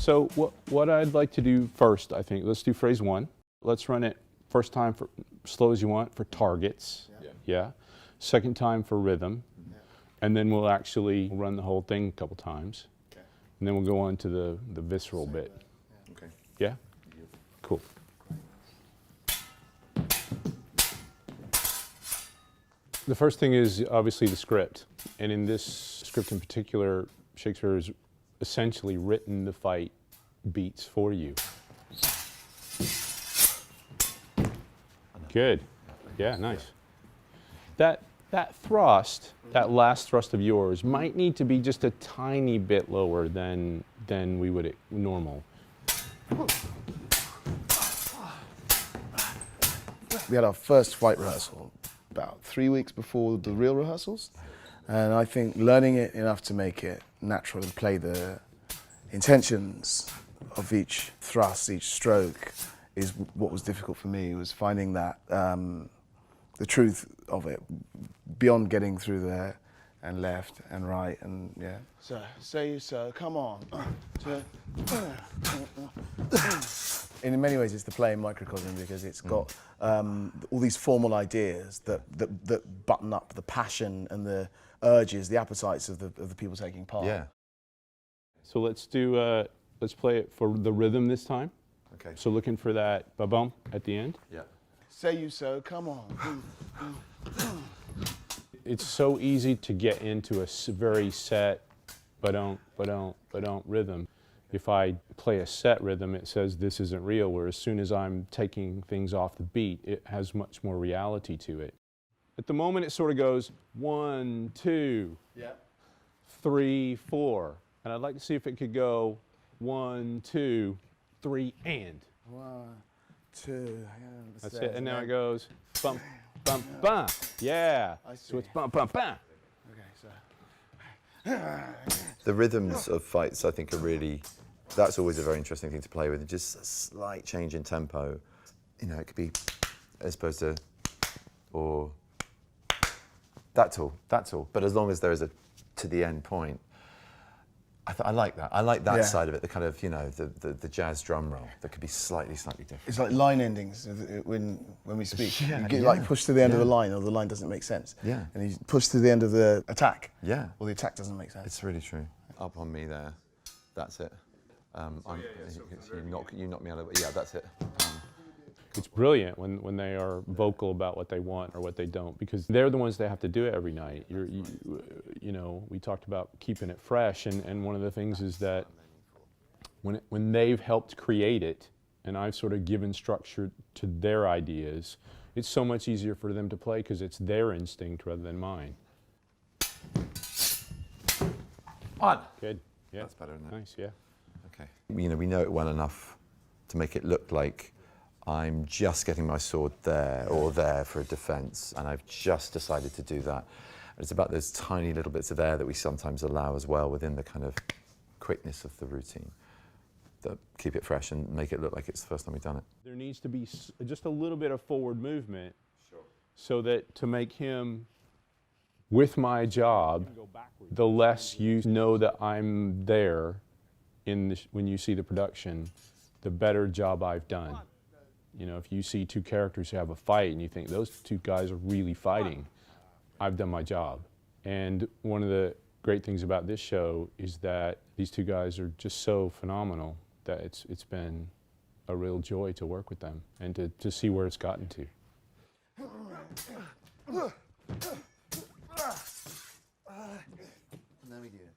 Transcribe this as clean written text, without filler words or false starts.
So what I'd like to do first, I think, let's do phrase 1. Let's run it first time for slow as you want for targets. Yeah. Second time for rhythm. And then we'll actually run the whole thing a couple times. Okay. And then we'll go on to the visceral bit. Okay. Yeah? Cool. The first thing is obviously the script. And in this script in particular, Shakespeare has essentially written the fight beats for you. Good. Yeah, nice. That thrust, that last thrust of yours, might need to be just a tiny bit lower than we would normal. We had our first fight rehearsal about 3 weeks before the real rehearsals, and I think learning it enough to make it natural and play the intentions of each thrust, each stroke, is what was difficult for me. Was finding that the truth of it beyond getting through there and left and right and yeah. So say so, come on. In many ways, it's the play in microcosm because it's got all these formal ideas that button up the passion and the urges, the appetites of the people taking part. Yeah. So let's do let's play it for the rhythm this time. Okay. So looking for that ba-bum at the end. Yeah. Say you so, come on. It's so easy to get into a very set ba-don't rhythm. If I play a set rhythm, it says this isn't real, where as soon as I'm taking things off the beat, it has much more reality to it. At the moment, it sort of goes 1, 2, 3, 4. And I'd like to see if it could go 1, 2, 3, and. 1, 2. That's it. And now it goes bum, bum, bum. Yeah. So it's bum, bum, bum. Okay, so. The rhythms of fights, I think, are really, that's always a very interesting thing to play with. Just a slight change in tempo. You know, it could be as opposed to, or that's all. But as long as there is a to the end point, I like that. I like that side of it, the kind of, you know, the jazz drum roll that could be slightly different. It's like line endings when we speak. Yeah, you get like pushed to the end of the line, or the line doesn't make sense. Yeah. And you push to the end of the attack. Yeah. Or the attack doesn't make sense. It's really true. Up on me there. That's it. You knock me out of it. Yeah, that's it. It's brilliant when they are vocal about what they want or what they don't, because they're the ones that have to do it every night. You know, we talked about keeping it fresh, and one of the things is that when they've helped create it, and I've sort of given structure to their ideas, it's so much easier for them to play because it's their instinct rather than mine. On. Good. Yeah. That's better, isn't it? Nice. Yeah. Okay. You know, we know it well enough to make it look like I'm just getting my sword there or there for a defense, and I've just decided to do that. And it's about those tiny little bits of air that we sometimes allow as well within the kind of quickness of the routine that keep it fresh and make it look like it's the first time we've done it. There needs to be just a little bit of forward movement, so that to make him with my job, the less you know that I'm there when you see the production, the better job I've done. You know, if you see two characters who have a fight and you think those two guys are really fighting, I've done my job. And one of the great things about this show is that these two guys are just so phenomenal that it's been a real joy to work with them and to see where it's gotten to. Now we do it.